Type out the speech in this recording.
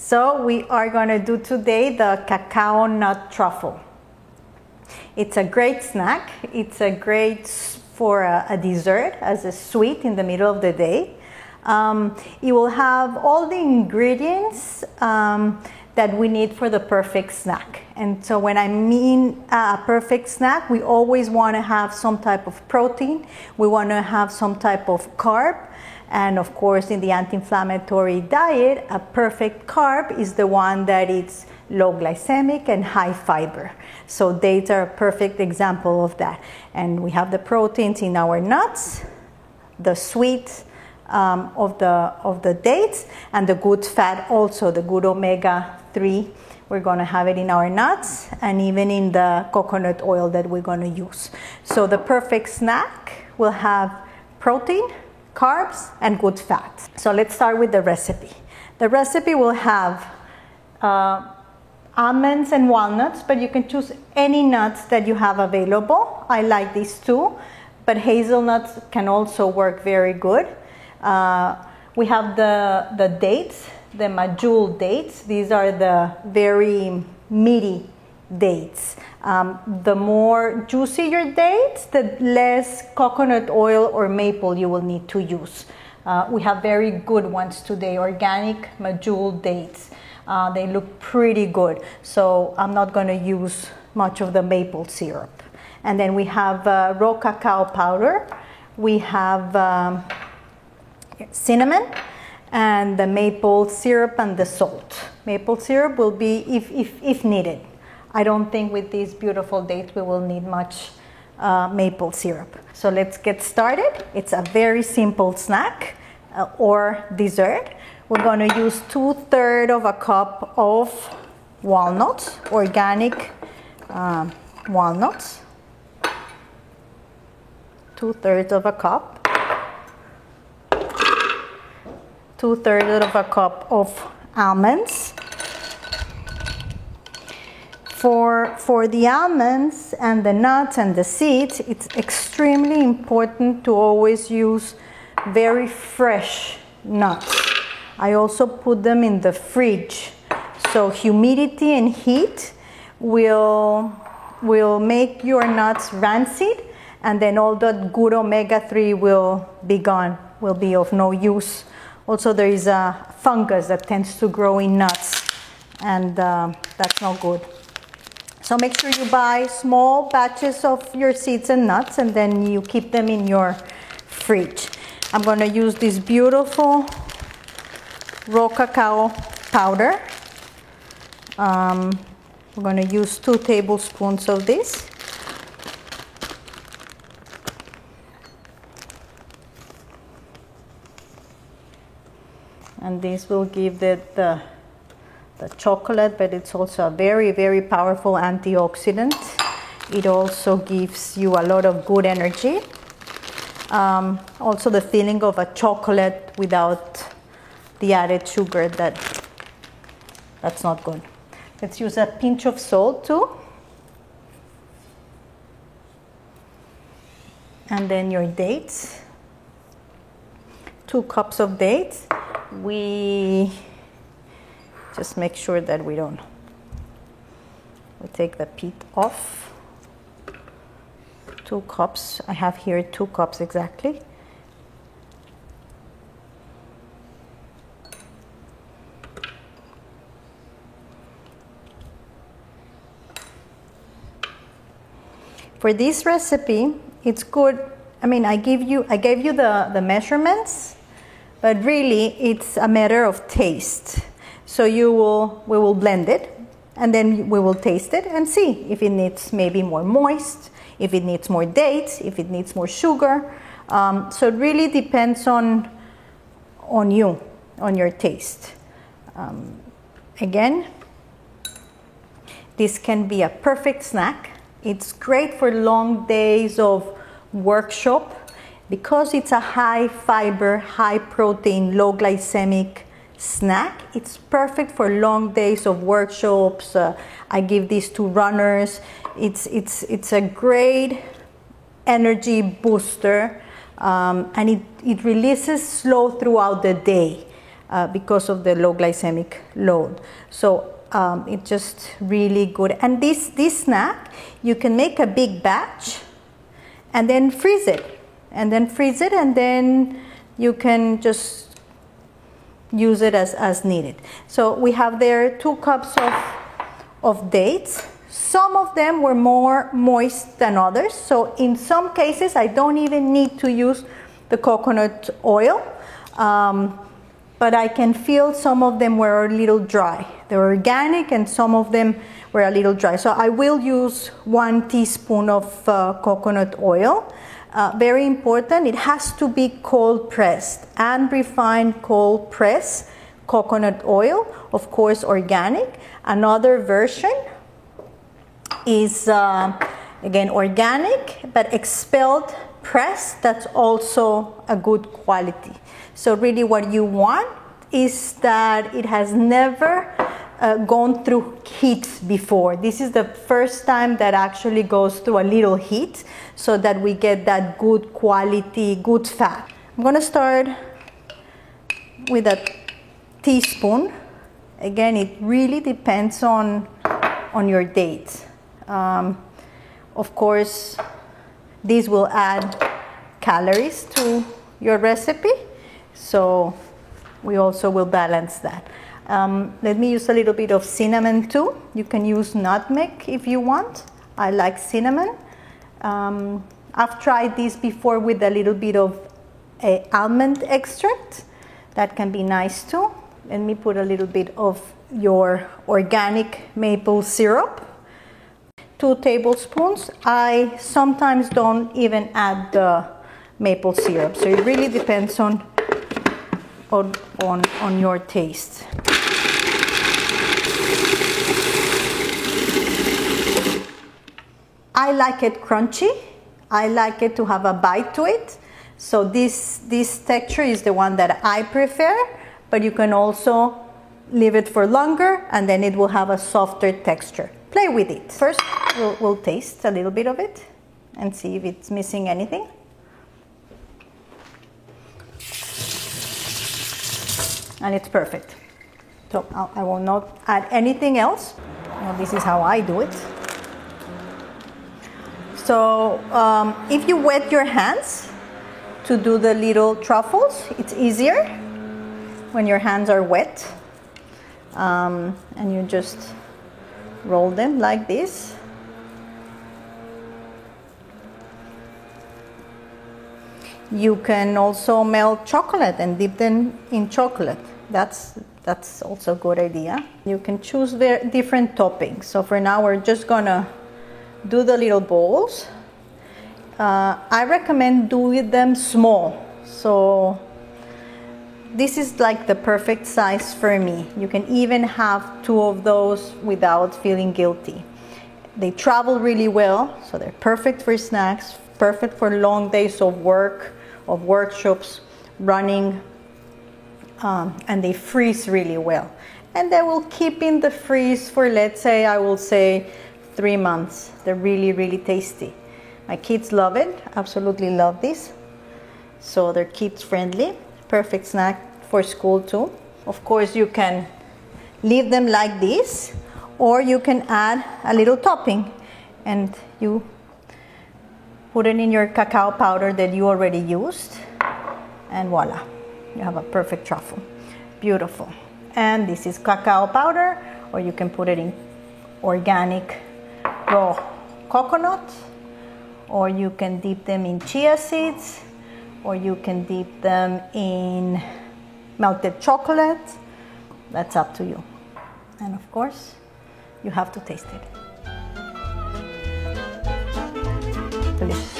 So we are going to do today the cacao nut truffle. It's a great snack. It's a great for a dessert as a sweet in the middle of the day. It will have all the ingredients that we need for the perfect snack. And so when I mean a perfect snack, we always want to have some type of protein. We want to have some type of carb. And of course, in the anti-inflammatory diet, a perfect carb is the one that is low glycemic and high fiber. So dates are a perfect example of that. And we have the proteins in our nuts, the sweet of the dates, and the good fat also, the good omega-3. We're going to have it in our nuts and even in the coconut oil that we're going to use. So the perfect snack will have protein, carbs, and good fat. So let's start with the recipe. The recipe will have almonds and walnuts, but you can choose any nuts that you have available. I like these two, but hazelnuts can also work very good. We have the dates, the Majul dates. These are the very meaty dates. The more juicy your dates, the less coconut oil or maple you will need to use. We have very good ones today, organic Majul dates. They look pretty good, so I'm not going to use much of the maple syrup. And then we have raw cacao powder. We have cinnamon and the maple syrup and the salt. Maple syrup will be if needed. I don't think with these beautiful dates we will need much maple syrup. So let's get started. It's a very simple snack or dessert. We're going to use 2/3 of a cup of walnuts, organic walnuts. 2/3 of a cup. 2/3 of a cup of almonds. For the almonds and the nuts and the seeds, it's extremely important to always use very fresh nuts. I also put them in the fridge. So humidity and heat will make your nuts rancid, and then all that good omega-3 will be gone, will be of no use. Also, there is a fungus that tends to grow in nuts, and that's not good. So make sure you buy small batches of your seeds and nuts, and then you keep them in your fridge. I'm going to use this beautiful raw cacao powder. We're going to use 2 tablespoons of this. And this will give the chocolate, but it's also a very, very powerful antioxidant. It also gives you a lot of good energy. Also the feeling of a chocolate without the added sugar, that's not good. Let's use a pinch of salt too. And then your dates. 2 cups of dates. We just make sure that we take the pit off. 2 cups. I have here 2 cups exactly. For this recipe, it's good. I mean, I gave you the measurements, but really it's a matter of taste. So we will blend it, and then we will taste it and see if it needs maybe more moist, if it needs more dates, if it needs more sugar. So it really depends on you, on your taste. Again, this can be a perfect snack. It's great for long days of workshop because it's a high fiber, high protein, low glycemic snack. It's perfect for long days of workshops. I give these to runners. It's a great energy booster, and it releases slow throughout the day. because of the low glycemic load. So it's just really good. And this snack, you can make a big batch and then freeze it. And then you can just use it as needed. So we have there 2 cups of dates. Some of them were more moist than others. So in some cases, I don't even need to use the coconut oil. But I can feel some of them were a little dry. They're organic and some of them were a little dry. So I will use 1 teaspoon of coconut oil. Very important, it has to be cold pressed and refined cold pressed coconut oil, of course organic. Another version is again organic but expelled pressed. That's also a good quality. So really what you want is that it has never gone through heat before. This is the first time that actually goes through a little heat so that we get that good quality, good fat. I'm gonna start with a teaspoon. Again, it really depends on your dates. Of course, this will add calories to your recipe, so we also will balance that. Let me use a little bit of cinnamon too. You can use nutmeg if you want. I like cinnamon. I've tried this before with a little bit of almond extract. That can be nice too. Let me put a little bit of your organic maple syrup. 2 tablespoons. I sometimes don't even add the maple syrup, so it really depends on your taste. I like it crunchy. I like it to have a bite to it. So this texture is the one that I prefer, but you can also leave it for longer and then it will have a softer texture. Play with it. First, we'll taste a little bit of it and see if it's missing anything. And it's perfect. So I will not add anything else. Well, this is how I do it. So if you wet your hands to do the little truffles, it's easier when your hands are wet. And you just roll them like this. You can also melt chocolate and dip them in chocolate. That's also a good idea. You can choose different toppings. So for now, we're just gonna do the little bowls. I recommend doing them small. So this is like the perfect size for me. You can even have 2 of those without feeling guilty. They travel really well, so they're perfect for snacks, perfect for long days of work, of workshops, running, and they freeze really well. And they will keep in the freeze for, let's say, I will say 3 months. They're really, really tasty. My kids love it, absolutely love this. So they're kids friendly, perfect snack for school too. Of course, you can leave them like this, or you can add a little topping and you put it in your cacao powder that you already used, and voila, you have a perfect truffle. Beautiful. And this is cacao powder, or you can put it in organic raw coconut, or you can dip them in chia seeds, or you can dip them in melted chocolate. That's up to you. And of course, you have to taste it. Delicious.